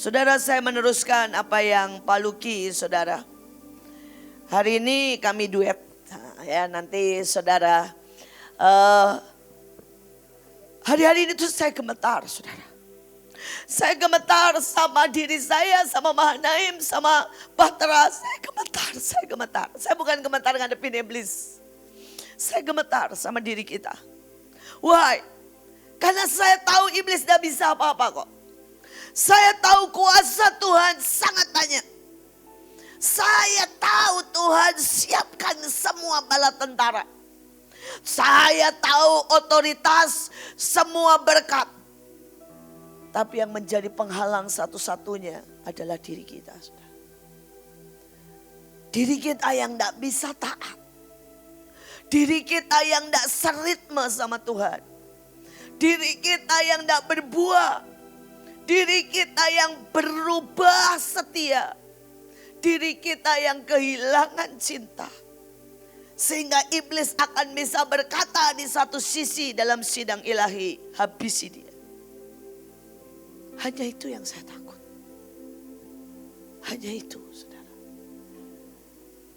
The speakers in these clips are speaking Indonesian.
Saudara, saya meneruskan apa yang Pak Luki, saudara. Hari ini kami duet. Ya, nanti saudara, hari-hari ini tuh saya gemetar, saudara. Saya gemetar sama diri saya, sama Mahanaim, sama Bahtera. Saya gemetar. Saya bukan gemetar ngadepin iblis. Saya gemetar sama diri kita. Why? Karena saya tahu iblis tidak bisa apa-apa kok. Saya tahu kuasa Tuhan sangat banyak. Saya tahu Tuhan siapkan semua bala tentara. Saya tahu otoritas semua berkat. Tapi yang menjadi penghalang satu-satunya adalah diri kita. Diri kita yang tidak bisa taat. Diri kita yang tidak seritme sama Tuhan. Diri kita yang tidak berbuah. Diri kita yang berubah setia. Diri kita yang kehilangan cinta. Sehingga iblis akan bisa berkata di satu sisi dalam sidang ilahi, habisi dia. Hanya itu yang saya takut. Hanya itu, saudara.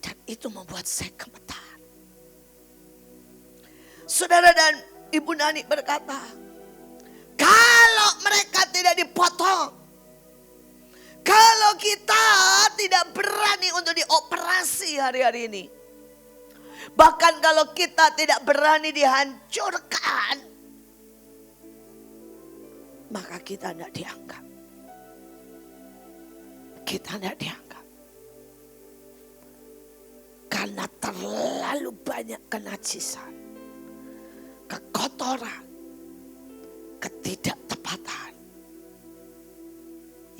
Dan itu membuat saya gemetar. Saudara dan Ibu Nani berkata, kalau mereka tidak dipotong, kalau kita tidak berani untuk dioperasi hari-hari ini, bahkan kalau kita tidak berani dihancurkan, maka kita tidak dianggap. Kita tidak dianggap. Karena terlalu banyak kenajisan, kekotoran, ketidaktepatan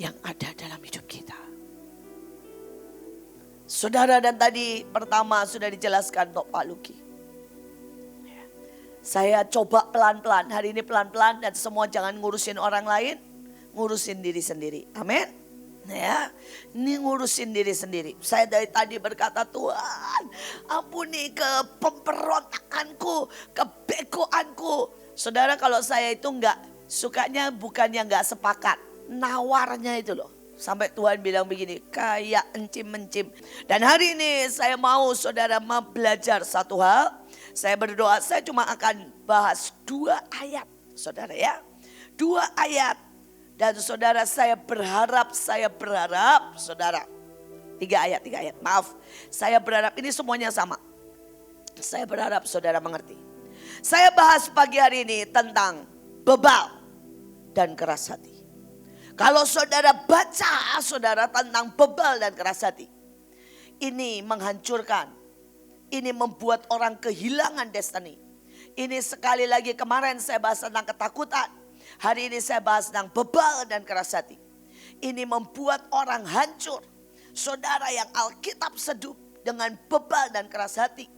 yang ada dalam hidup kita. Saudara, dan tadi pertama sudah dijelaskan untuk Pak Luki. Saya coba pelan-pelan, hari ini pelan-pelan dan semua jangan ngurusin orang lain, ngurusin diri sendiri. Amin. Ya, ini ngurusin diri sendiri. Saya dari tadi berkata, Tuhan ampuni ke pemberontakanku, kebegoanku. Saudara, kalau saya itu enggak sukanya bukannya enggak sepakat, nawarnya itu loh. Sampai Tuhan bilang begini, kayak encim-encim. Dan hari ini saya mau saudara belajar satu hal. Saya berdoa, saya cuma akan bahas 2 ayat, saudara ya. 2 ayat. Dan saudara, saya berharap, saudara. 3 ayat, maaf. Saya berharap ini semuanya sama. Saya berharap saudara mengerti. Saya bahas pagi hari ini tentang bebal dan keras hati. Kalau saudara baca saudara tentang bebal dan keras hati, ini menghancurkan, ini membuat orang kehilangan destiny. Ini sekali lagi kemarin saya bahas tentang ketakutan, hari ini saya bahas tentang bebal dan keras hati. Ini membuat orang hancur. Saudara yang Alkitab seduh dengan bebal dan keras hati,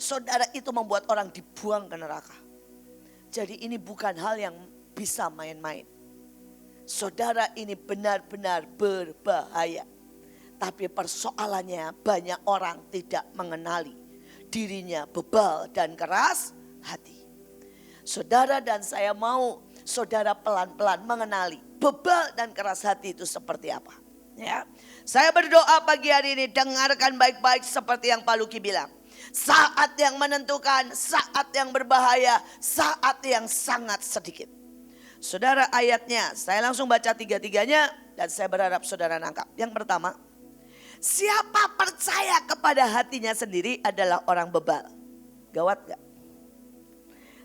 saudara itu membuat orang dibuang ke neraka. Jadi ini bukan hal yang bisa main-main. Saudara, ini benar-benar berbahaya. Tapi persoalannya banyak orang tidak mengenali dirinya bebal dan keras hati. Saudara, dan saya mau saudara pelan-pelan mengenali bebal dan keras hati itu seperti apa. Ya, saya berdoa pagi hari ini, dengarkan baik-baik seperti yang Pak Luki bilang. Saat yang menentukan, saat yang berbahaya, saat yang sangat sedikit. Saudara, ayatnya saya langsung baca 3-3-nya dan saya berharap saudara nangkap. Yang pertama, siapa percaya kepada hatinya sendiri adalah orang bebal. Gawat gak?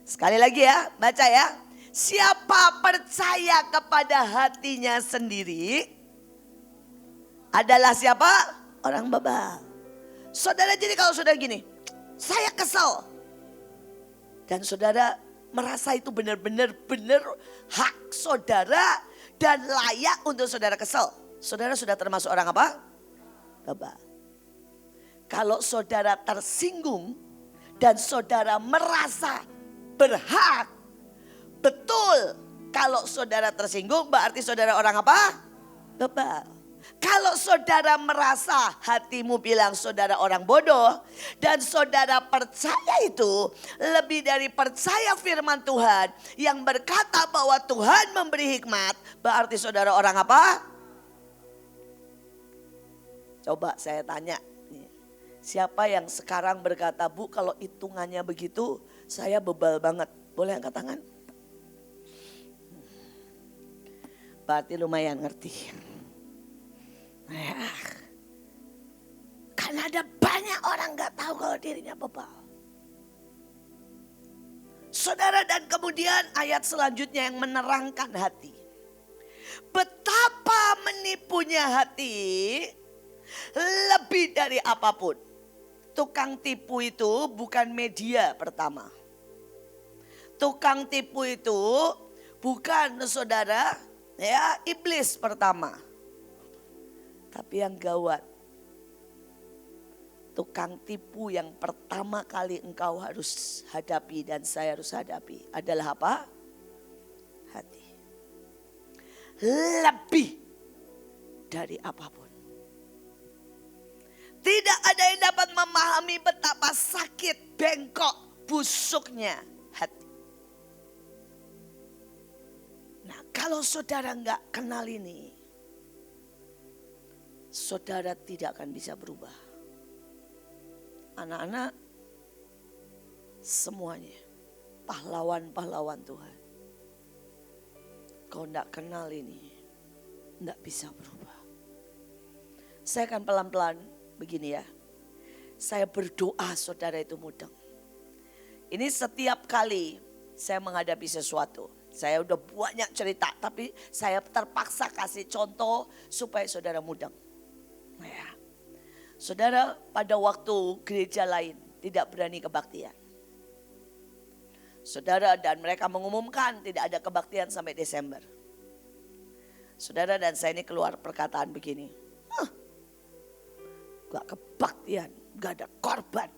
Sekali lagi ya, baca ya. Siapa percaya kepada hatinya sendiri adalah siapa? Orang bebal. Saudara, jadi kalau saudara gini, saya kesel. Dan saudara merasa itu benar-benar hak saudara dan layak untuk saudara kesel. Saudara sudah termasuk orang apa? Bebal. Kalau saudara tersinggung dan saudara merasa berhak, betul. Kalau saudara tersinggung berarti saudara orang apa? Bebal. Kalau saudara merasa hatimu bilang saudara orang bodoh dan saudara percaya itu lebih dari percaya firman Tuhan yang berkata bahwa Tuhan memberi hikmat, berarti saudara orang apa? Coba saya tanya, siapa yang sekarang berkata, Bu kalau hitungannya begitu saya bebal banget. Boleh angkat tangan? Berarti lumayan ngerti. Karena ada banyak orang gak tahu kalau dirinya bebal. Saudara, dan kemudian ayat selanjutnya yang menerangkan hati. Betapa menipunya hati lebih dari apapun. Tukang tipu itu bukan media pertama. Tukang tipu itu bukan, saudara, ya, iblis pertama. Tapi yang gawat, tukang tipu yang pertama kali engkau harus hadapi dan saya harus hadapi adalah apa? Hati. Lebih dari apapun. Tidak ada yang dapat memahami betapa sakit, bengkok, busuknya hati. Nah, kalau saudara nggak kenal ini, saudara tidak akan bisa berubah. Anak-anak semuanya pahlawan-pahlawan Tuhan. Kau enggak kenal ini, enggak bisa berubah. Saya akan pelan-pelan begini ya. Saya berdoa saudara itu mudeng. Ini setiap kali saya menghadapi sesuatu. Saya udah banyak cerita, tapi saya terpaksa kasih contoh supaya saudara mudeng. Ya. Saudara, pada waktu gereja lain tidak berani kebaktian. Saudara, dan mereka mengumumkan tidak ada kebaktian sampai Desember. Saudara, dan saya ini keluar perkataan begini. Gak kebaktian, gak ada korban,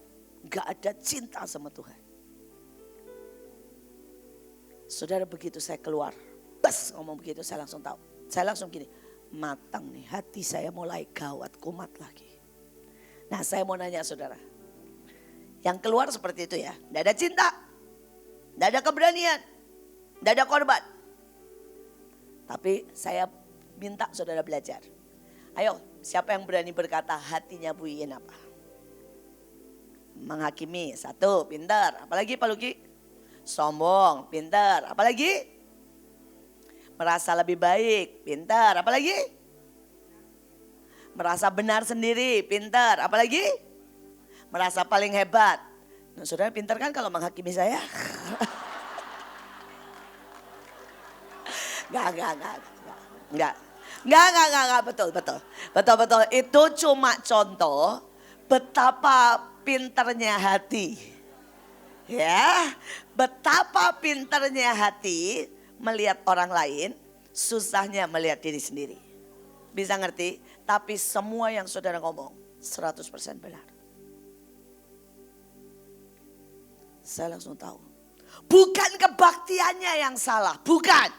gak ada cinta sama Tuhan. Saudara, begitu saya keluar, bas ngomong begitu saya langsung tahu. Saya langsung gini, matang nih, hati saya mulai gawat, kumat lagi. Nah, saya mau nanya saudara, yang keluar seperti itu ya, tidak ada cinta, tidak ada keberanian, tidak ada korban. Tapi saya minta saudara belajar. Ayo, siapa yang berani berkata hatinya Bu Iin apa? Menghakimi, satu, pintar. Apalagi Pak Luki? Sombong, pintar. Apalagi? Merasa lebih baik, pintar. Apalagi? Merasa benar sendiri, pintar. Apalagi? Merasa paling hebat. Nah, saudara pintar kan kalau menghakimi saya? Enggak, betul. Itu cuma contoh betapa pintarnya hati. Ya, betapa pintarnya hati melihat orang lain, susahnya melihat diri sendiri. Bisa ngerti? Tapi semua yang saudara ngomong 100% benar. Saya langsung tahu. Bukan kebaktiannya yang salah, bukan.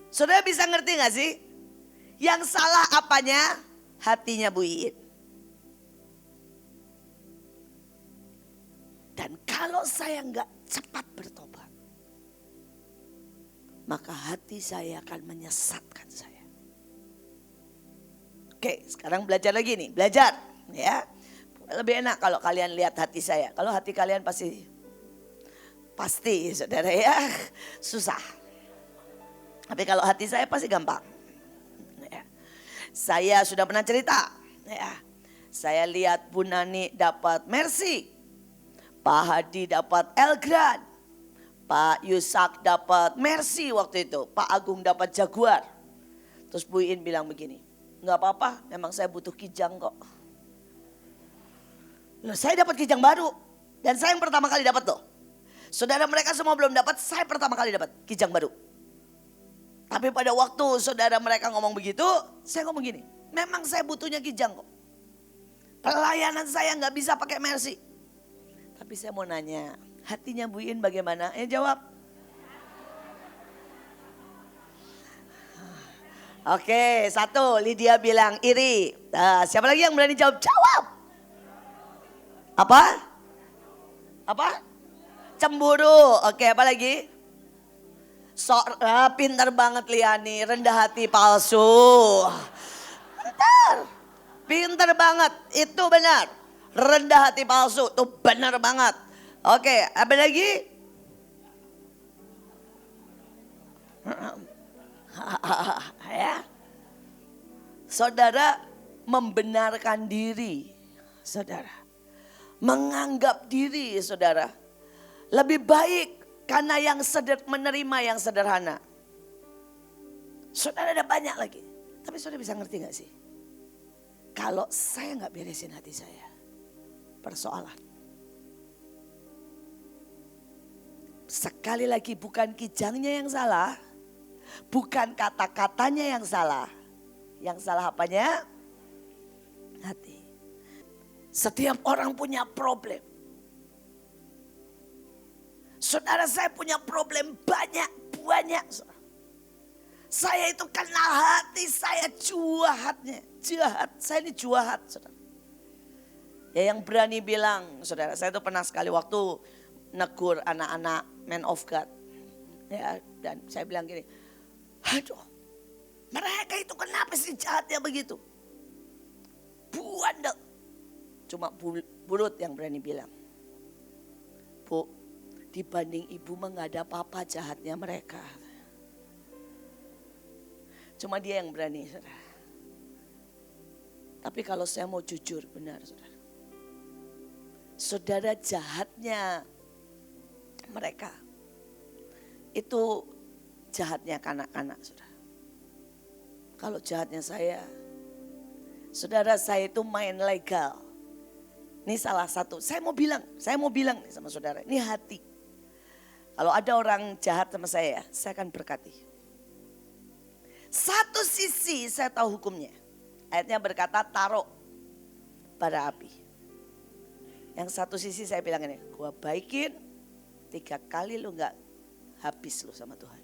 Saudara bisa ngerti gak sih? Yang salah apanya? Hatinya Bu Iin. Dan kalau saya nggak cepat bertobat, maka hati saya akan menyesatkan saya. Oke, sekarang belajar lagi nih, belajar ya. Lebih enak kalau kalian lihat hati saya. Kalau hati kalian pasti saudara ya, susah. Tapi kalau hati saya pasti gampang. Ya. Saya sudah pernah cerita, ya. Saya lihat Bu Nani dapat Mercy, Pak Hadi dapat Elgrand, Pak Yusak dapat Mercy waktu itu, Pak Agung dapat Jaguar. Terus Bu Iin bilang begini, nggak apa-apa, memang saya butuh kijang kok. Loh, saya dapat kijang baru dan saya yang pertama kali dapat loh. Saudara mereka semua belum dapat, saya pertama kali dapat kijang baru. Tapi pada waktu saudara mereka ngomong begitu, saya ngomong gini, memang saya butuhnya kijang kok. Pelayanan saya nggak bisa pakai Mercy. Tapi saya mau nanya, hatinya Bu Iin bagaimana? Jawab. Oke, satu, Lydia bilang iri. Nah, siapa lagi yang berani jawab? Jawab. Apa? Cemburu. Oke, apa lagi? Pintar banget Liani, rendah hati palsu. Pintar benar banget, itu benar. Rendah hati palsu, itu benar banget. Oke, apa lagi? Ya. Saudara membenarkan diri, saudara. Menganggap diri, saudara. Lebih baik karena yang menerima yang sederhana. Saudara ada banyak lagi. Tapi saudara bisa ngerti gak sih? Kalau saya gak beresin hati saya, persoalan. Sekali lagi bukan kijangnya yang salah, bukan kata-katanya yang salah. Yang salah apanya? Hati. Setiap orang punya problem. Saudara, saya punya problem banyak. Saya itu kena hati saya jahat. Saya ini jahat, saudara. Ya yang berani bilang, saudara, saya itu pernah sekali waktu negur anak-anak man of God. Ya, dan saya bilang gini, aduh, mereka itu kenapa sih jahatnya begitu? Buandel. Cuma bulut yang berani bilang, Bu, dibanding ibu mah gak ada apa-apa jahatnya mereka. Cuma dia yang berani, saudara. Tapi kalau saya mau jujur, benar, saudara. Saudara, jahatnya mereka itu jahatnya kanak-kanak, saudara. Kalau jahatnya saya, saudara, saya itu main legal. Ini salah satu, saya mau bilang nih sama saudara, ini hati. Kalau ada orang jahat sama saya akan berkati. Satu sisi saya tahu hukumnya. Ayatnya berkata taruh bara api. Yang satu sisi saya bilang ini, gua baikin 3 kali lu gak habis lu sama Tuhan.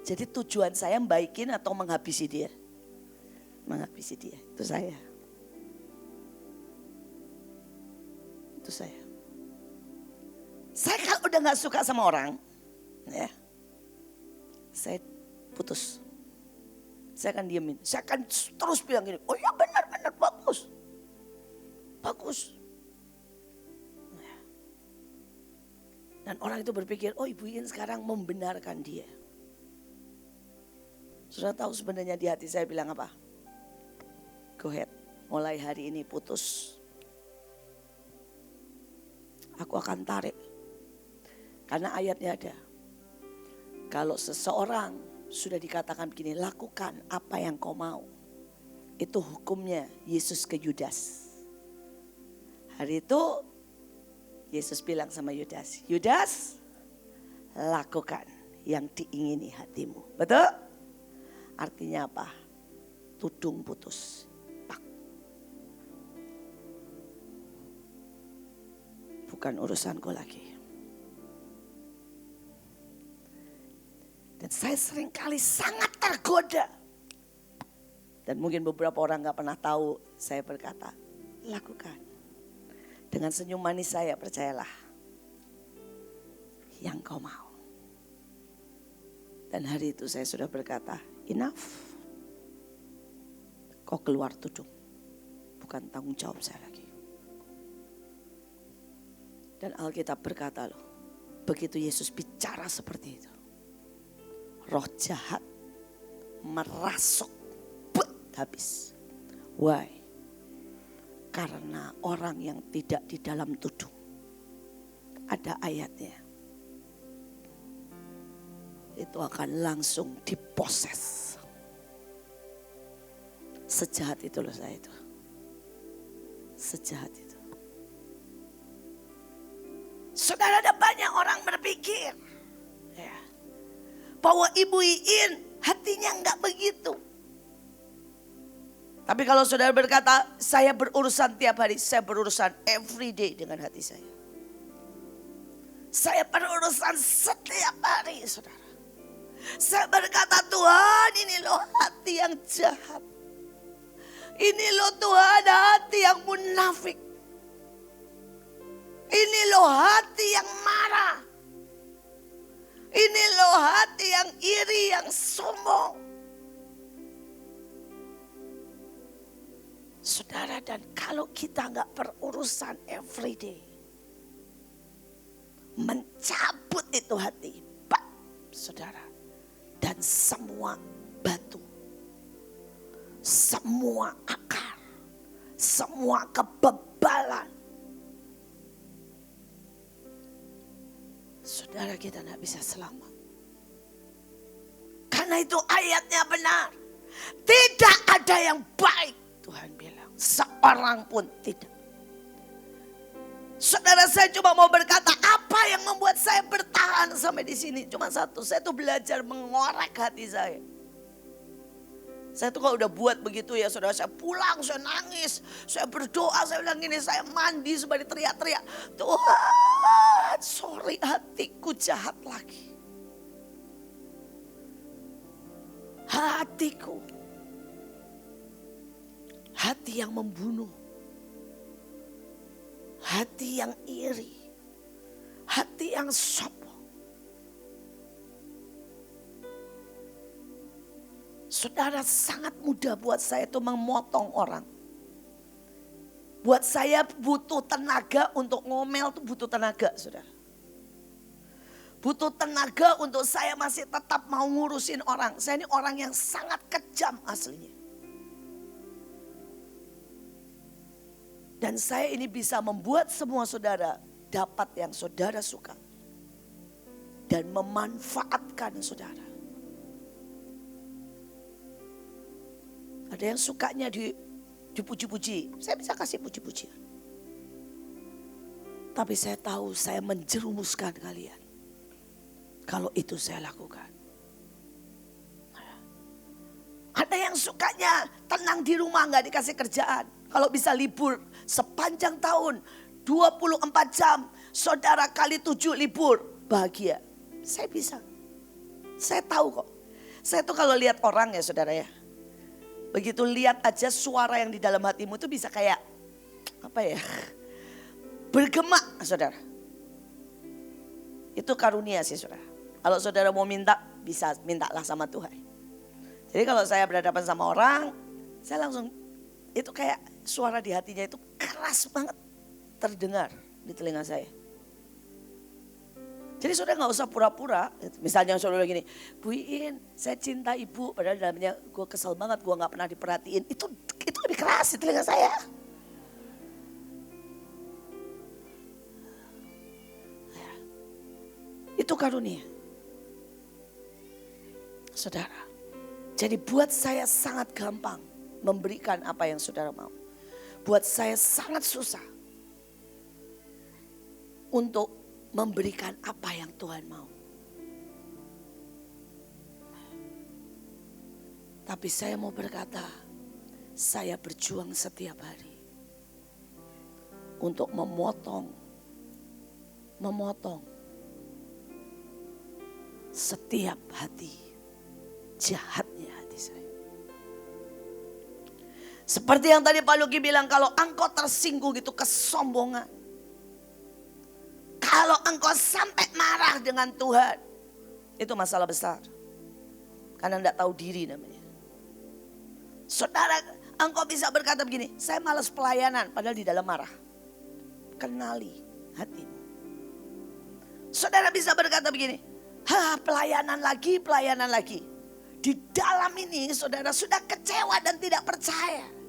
Jadi tujuan saya membaikin atau menghabisi dia? Menghabisi dia, itu saya. Itu saya. Saya kalau udah gak suka sama orang, ya, saya putus. Saya akan diemin. Saya akan terus bilang gini, oh ya benar, bagus. Bagus. Dan orang itu berpikir, oh Ibu Iin sekarang membenarkan dia. Sudah tahu sebenarnya di hati saya bilang apa? Go ahead, mulai hari ini putus. Aku akan tarik. Karena ayatnya ada. Kalau seseorang sudah dikatakan begini, lakukan apa yang kau mau. Itu hukumnya Yesus ke Yudas. Hari itu Yesus bilang sama Yudas, Yudas, lakukan yang diingini hatimu. Betul? Artinya apa? Tudung putus. Pak. Bukan urusanku lagi. Dan saya seringkali sangat tergoda. Dan mungkin beberapa orang gak pernah tahu, saya berkata, lakukan. Dengan senyum manis saya, percayalah. Yang kau mau. Dan hari itu saya sudah berkata, enough. Kau keluar tudung. Bukan tanggung jawab saya lagi. Dan Alkitab berkata loh, begitu Yesus bicara seperti itu, roh jahat merasuk, habis. Why? Karena orang yang tidak di dalam tudung. Ada ayatnya. Itu akan langsung diposes. Sejahat itu loh saya itu. Sejahat itu. Saudara, ada banyak orang berpikir ya, bahwa Ibu Iin hatinya enggak begitu. Tapi kalau saudara berkata, saya berurusan tiap hari, saya berurusan every day dengan hati saya. Saya berurusan setiap hari, saudara. Saya berkata, Tuhan, ini loh hati yang jahat. Ini loh Tuhan, hati yang munafik. Ini loh hati yang marah. Ini loh hati yang iri, yang sombong. Saudara, dan kalau kita nggak berurusan everyday, mencabut itu hati, saudara, dan semua batu, semua akar, semua kebebalan, saudara, kita tidak bisa selamat. Karena itu ayatnya benar, tidak ada yang baik. Tuhan bilang, seorang pun tidak. Saudara, saya cuma mau berkata, apa yang membuat saya bertahan sampai di sini? Cuma satu, saya tuh belajar mengorek hati saya. Saya tuh kalau udah buat begitu ya saudara, saya pulang, saya nangis, saya berdoa, saya bilang gini, saya mandi sampai teriak-teriak. Tuhan, sorry, hatiku jahat lagi. Hatiku. Hati yang membunuh. Hati yang iri. Hati yang sombong. Saudara, sangat mudah buat saya itu memotong orang. Buat saya butuh tenaga untuk ngomel tuh butuh tenaga, saudara. Butuh tenaga untuk saya masih tetap mau ngurusin orang. Saya ini orang yang sangat kejam aslinya. Dan saya ini bisa membuat semua saudara dapat yang saudara suka. Dan memanfaatkan saudara. Ada yang sukanya dipuji-puji. Saya bisa kasih puji-pujian. Tapi saya tahu saya menjerumuskan kalian. Kalau itu saya lakukan. Ada yang sukanya tenang di rumah gak dikasih kerjaan. Kalau bisa libur sepanjang tahun 24 jam. Saudara kali 7 libur. Bahagia. Saya bisa. Saya tahu kok. Saya tuh kalau lihat orang ya saudara ya. Begitu lihat aja suara yang di dalam hatimu itu bisa kayak. Apa ya. Bergema saudara. Itu karunia sih saudara. Kalau saudara mau minta bisa mintalah sama Tuhan. Jadi kalau saya berhadapan sama orang. Saya langsung. Itu kayak suara di hatinya itu keras banget terdengar di telinga saya. Jadi saudara gak usah pura-pura. Misalnya saudara gini, Bu Iin saya cinta ibu. Padahal dalamnya gue kesel banget, gue gak pernah diperhatiin. Itu lebih keras di telinga saya. Itu karunia. Saudara, jadi buat saya sangat gampang memberikan apa yang saudara mau. Buat saya sangat susah untuk memberikan apa yang Tuhan mau. Tapi saya mau berkata, saya berjuang setiap hari untuk memotong setiap hati jahatnya hati saya. Seperti yang tadi Pak Luki bilang, kalau engkau tersinggung gitu kesombongan. Kalau engkau sampai marah dengan Tuhan, itu masalah besar. Karena enggak tahu diri namanya. Saudara, engkau bisa berkata begini, saya malas pelayanan padahal di dalam marah. Kenali hatimu. Saudara bisa berkata begini, pelayanan lagi. Di dalam ini saudara sudah kecewa dan tidak percaya.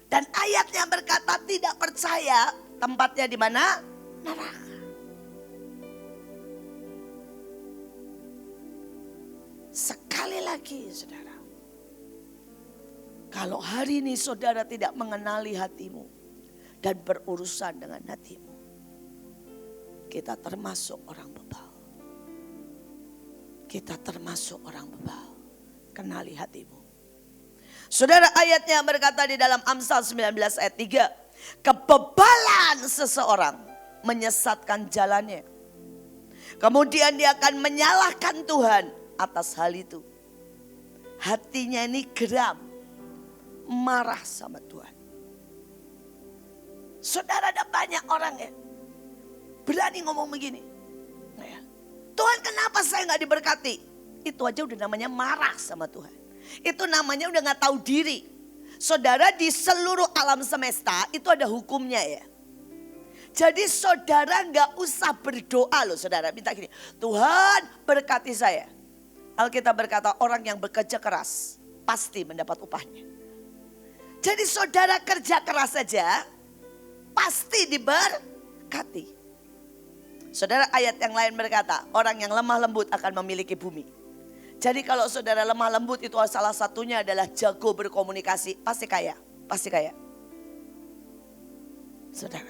Dan ayatnya berkata tidak percaya, tempatnya di mana? Neraka. Sekali lagi saudara. Kalau hari ini saudara tidak mengenali hatimu dan berurusan dengan hatimu, kita termasuk orang bebal. Kita termasuk orang bebal. Kenali hatimu. Saudara, ayatnya berkata di dalam Amsal 19 ayat 3. Kebebalan seseorang menyesatkan jalannya. Kemudian dia akan menyalahkan Tuhan atas hal itu. Hatinya ini geram. Marah sama Tuhan. Saudara, ada banyak orang ya. Berani ngomong begini. Tuhan, kenapa saya gak diberkati? Itu aja udah namanya marah sama Tuhan. Itu namanya udah gak tahu diri. Saudara, di seluruh alam semesta itu ada hukumnya ya. Jadi saudara gak usah berdoa loh saudara. Minta gini, Tuhan berkati saya. Alkitab berkata orang yang bekerja keras pasti mendapat upahnya. Jadi saudara kerja keras saja pasti diberkati. Saudara, ayat yang lain berkata orang yang lemah lembut akan memiliki bumi. Jadi kalau saudara lemah lembut itu salah satunya adalah jago berkomunikasi. Pasti kaya, pasti kaya. Saudara.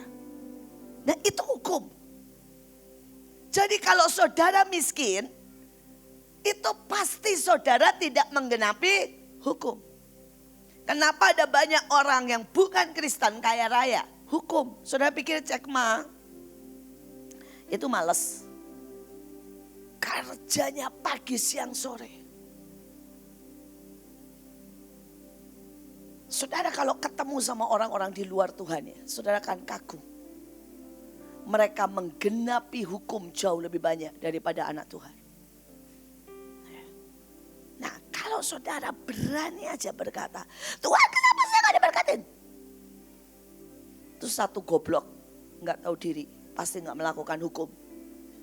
Nah itu hukum. Jadi kalau saudara miskin, itu pasti saudara tidak menggenapi hukum. Kenapa ada banyak orang yang bukan Kristen kaya raya? Hukum. Saudara pikir Jack Ma itu males. Kerjanya pagi siang sore. Saudara kalau ketemu sama orang-orang di luar Tuhan ya, saudara akan kagum. Mereka menggenapi hukum jauh lebih banyak daripada anak Tuhan. Nah kalau saudara berani aja berkata, Tuhan kenapa saya gak diberkatin? Itu satu goblok, gak tahu diri, pasti gak melakukan hukum.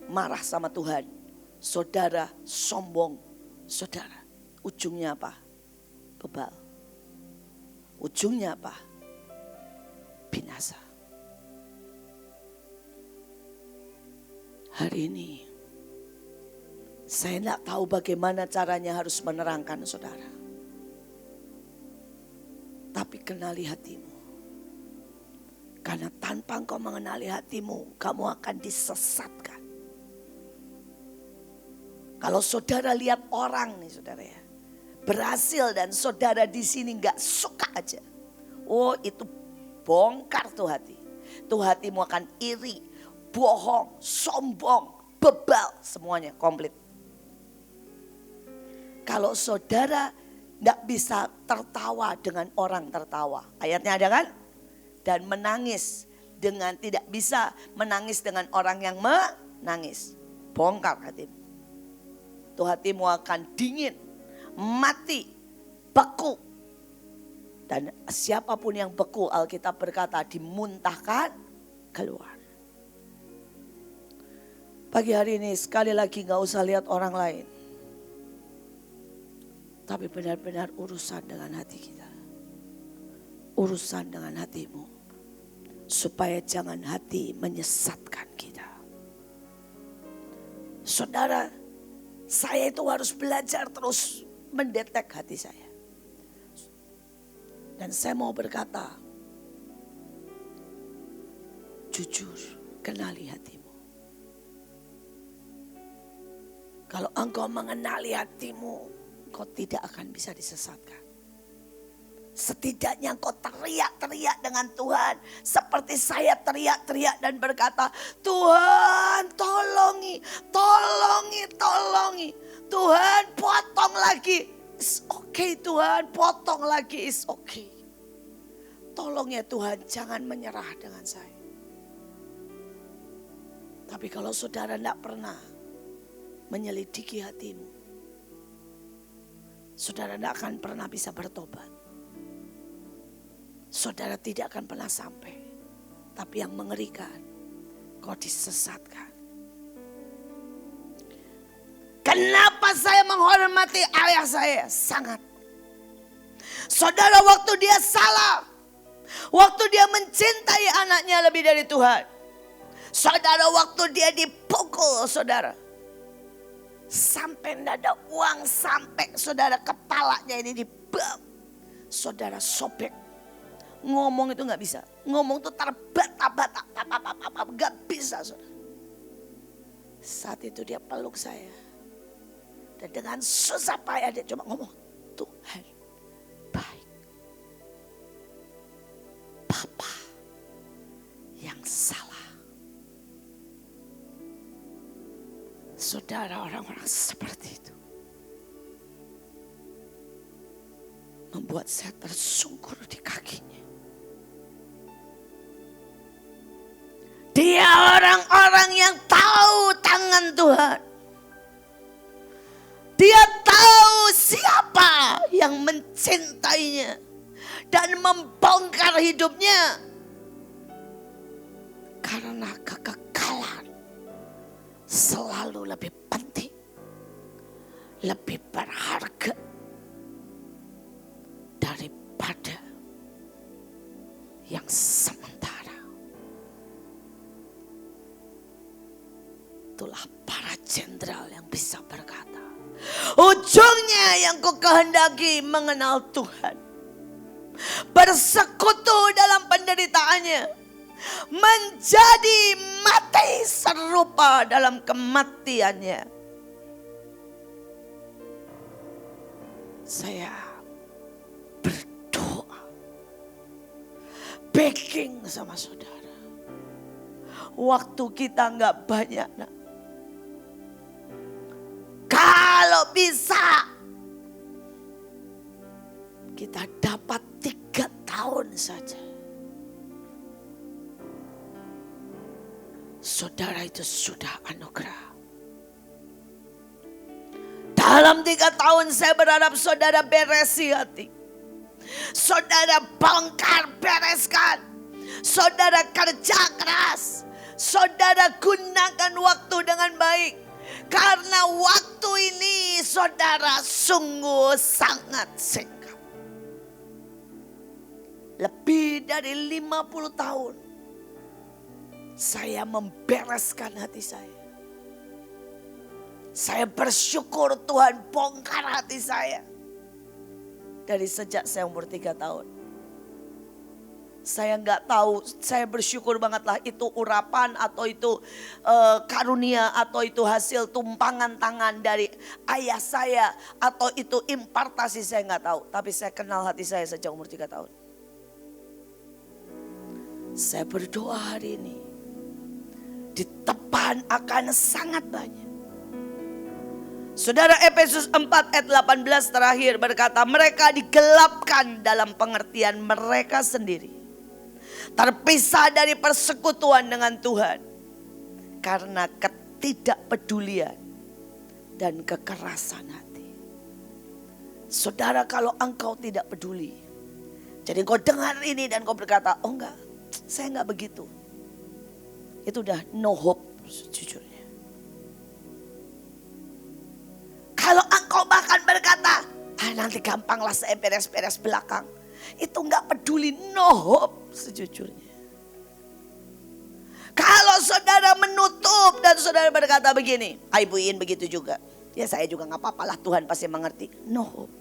Marah sama Tuhan. Saudara sombong, saudara. Ujungnya apa? Bebal. Ujungnya apa? Binasa. Hari ini saya tidak tahu bagaimana caranya harus menerangkan saudara. Tapi kenali hatimu. Karena tanpa engkau mengenali hatimu, kamu akan disesatkan. Kalau saudara lihat orang nih saudara ya, berhasil dan saudara di sini nggak suka aja. Oh itu bongkar tuh hati. Tuh hatimu akan iri, bohong, sombong, bebal, semuanya komplit. Kalau saudara nggak bisa tertawa dengan orang tertawa, ayatnya ada kan? Dan menangis dengan tidak bisa menangis dengan orang yang menangis. Bongkar hatimu. Tuh hatimu akan dingin, mati, beku. Dan siapapun yang beku, Alkitab berkata dimuntahkan keluar. Pagi hari ini sekali lagi gak usah lihat orang lain. Tapi benar-benar urusan dengan hati kita. Urusan dengan hatimu. Supaya jangan hati menyesatkan kita. Saudara, saya itu harus belajar terus mendetek hati saya. Dan saya mau berkata, jujur, kenali hatimu. Kalau engkau mengenali hatimu, engkau tidak akan bisa disesatkan. Setidaknya engkau teriak-teriak dengan Tuhan. Seperti saya teriak-teriak dan berkata, Tuhan tolongi, tolongi, tolongi. Tuhan potong lagi. It's okay Tuhan, potong lagi, it's okay. Tolong ya Tuhan, jangan menyerah dengan saya. Tapi kalau saudara tidak pernah menyelidiki hatimu, saudara tidak akan pernah bisa bertobat. Saudara tidak akan pernah sampai. Tapi yang mengerikan, kau disesatkan. Kenapa saya menghormati ayah saya? Sangat. Saudara, waktu dia salah, waktu dia mencintai anaknya lebih dari Tuhan. Saudara, waktu dia dipukul saudara. Sampai tidak ada uang, sampai saudara kepalanya ini dibam. Saudara sobek. Ngomong itu gak bisa. Ngomong itu terbata-bata. Gak bisa saudara. Saat itu dia peluk saya. Dan dengan susah payah dia cuma ngomong. Tuhan baik. Papa yang salah. Saudara, orang-orang seperti itu membuat saya tersungkur di kakinya. Dia orang-orang yang tahu tangan Tuhan. Dia tahu siapa yang mencintainya. dan membongkar hidupnya. Karena kekekalan selalu lebih penting, lebih berharga daripada yang sementara. Itulah para jenderal yang bisa berkata, ujungnya yang ku kehendaki mengenal Tuhan, bersekutu dalam penderitaannya, menjadi mati serupa dalam kematiannya. Saya berdoa, begging sama saudara. Waktu kita gak banyak, nak. Kalau bisa kita dapat 3 tahun saja. Saudara itu sudah anugerah. Dalam 3 tahun saya berharap saudara beresi hati. Saudara bongkar bereskan. Saudara kerja keras. Saudara gunakan waktu dengan baik. Karena waktu ini saudara sungguh sangat singkat. Lebih dari 50 tahun. Saya membereskan hati saya. Saya bersyukur Tuhan bongkar hati saya. Dari sejak saya umur 3 tahun. Saya nggak tahu, saya bersyukur banget lah itu urapan atau itu karunia atau itu hasil tumpangan tangan dari ayah saya. Atau itu impartasi saya nggak tahu. Tapi saya kenal hati saya sejak umur 3 tahun. Saya berdoa hari ini. Ditepan akan sangat banyak. Saudara, Efesus 4 ayat 18 terakhir berkata, mereka digelapkan dalam pengertian mereka sendiri. Terpisah dari persekutuan dengan Tuhan. Karena ketidakpedulian dan kekerasan hati. Saudara, kalau engkau tidak peduli. Jadi engkau dengar ini dan kau berkata, oh enggak, saya enggak begitu. Itu udah no hope sejujurnya. Kalau engkau bahkan berkata, nanti gampang lah saya beres-beres belakang. Itu enggak peduli, no hope sejujurnya. Kalau saudara menutup dan saudara berkata begini, Ibu In begitu juga. Ya saya juga gak apa-apa lah, Tuhan pasti mengerti. No hope.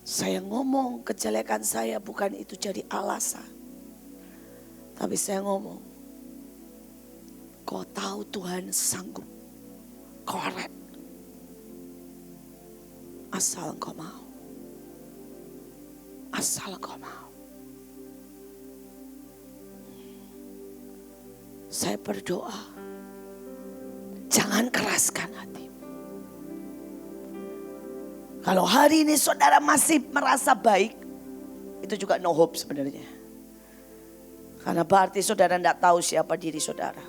Saya ngomong kejelekan saya bukan itu jadi alasan. Tapi saya ngomong, kau tahu Tuhan sanggup korek. Asal engkau mau. Asal engkau mau. Saya berdoa, jangan keraskan hati. Kalau hari ini saudara masih merasa baik, itu juga no hope sebenarnya. Karena berarti saudara tidak tahu siapa diri saudara.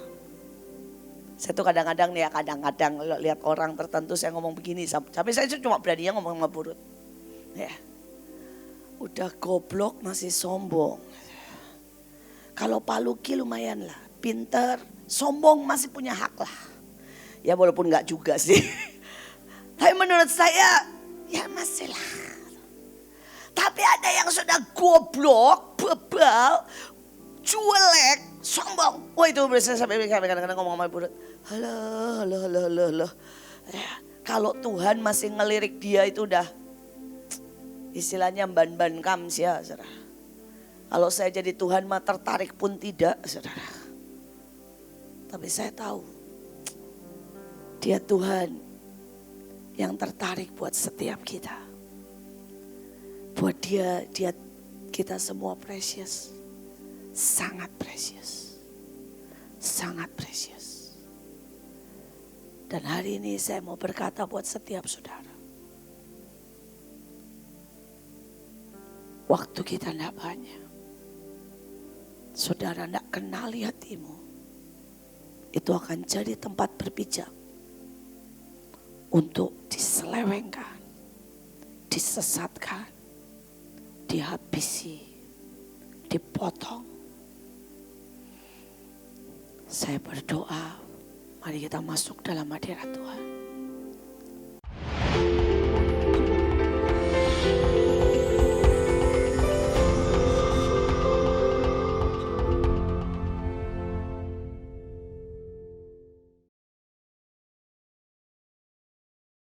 Saya tuh kadang-kadang nih ya, kadang-kadang lihat orang tertentu saya ngomong begini. Tapi saya cuma beraninya ngomong sama Burut. Ya. Udah goblok masih sombong. Kalau Pak Luki lumayan lah, pinter, sombong masih punya hak lah. Ya walaupun enggak juga sih. Tapi menurut saya, ya masih lah. Tapi ada yang sudah goblok, bebal, cuelek, sombong. Oh itu biasanya sampai kadang-kadang ngomong sama Ibu. Halo. Ya, kalau Tuhan masih ngelirik dia itu udah istilahnya ban-ban kam sih ya saudara. Kalau saya jadi Tuhan mah tertarik pun tidak saudara. Tapi saya tahu dia Tuhan yang tertarik buat setiap kita. Buat dia kita semua precious. Sangat precious. Sangat precious. Dan hari ini saya mau berkata buat setiap saudara. Waktu kita tidak banyak. Saudara tidak kenali hatimu. Itu akan jadi tempat berpijak. Untuk diselewengkan. disesatkan, dihabisi, dipotong. Saya berdoa, mari kita masuk dalam hadirat Tuhan.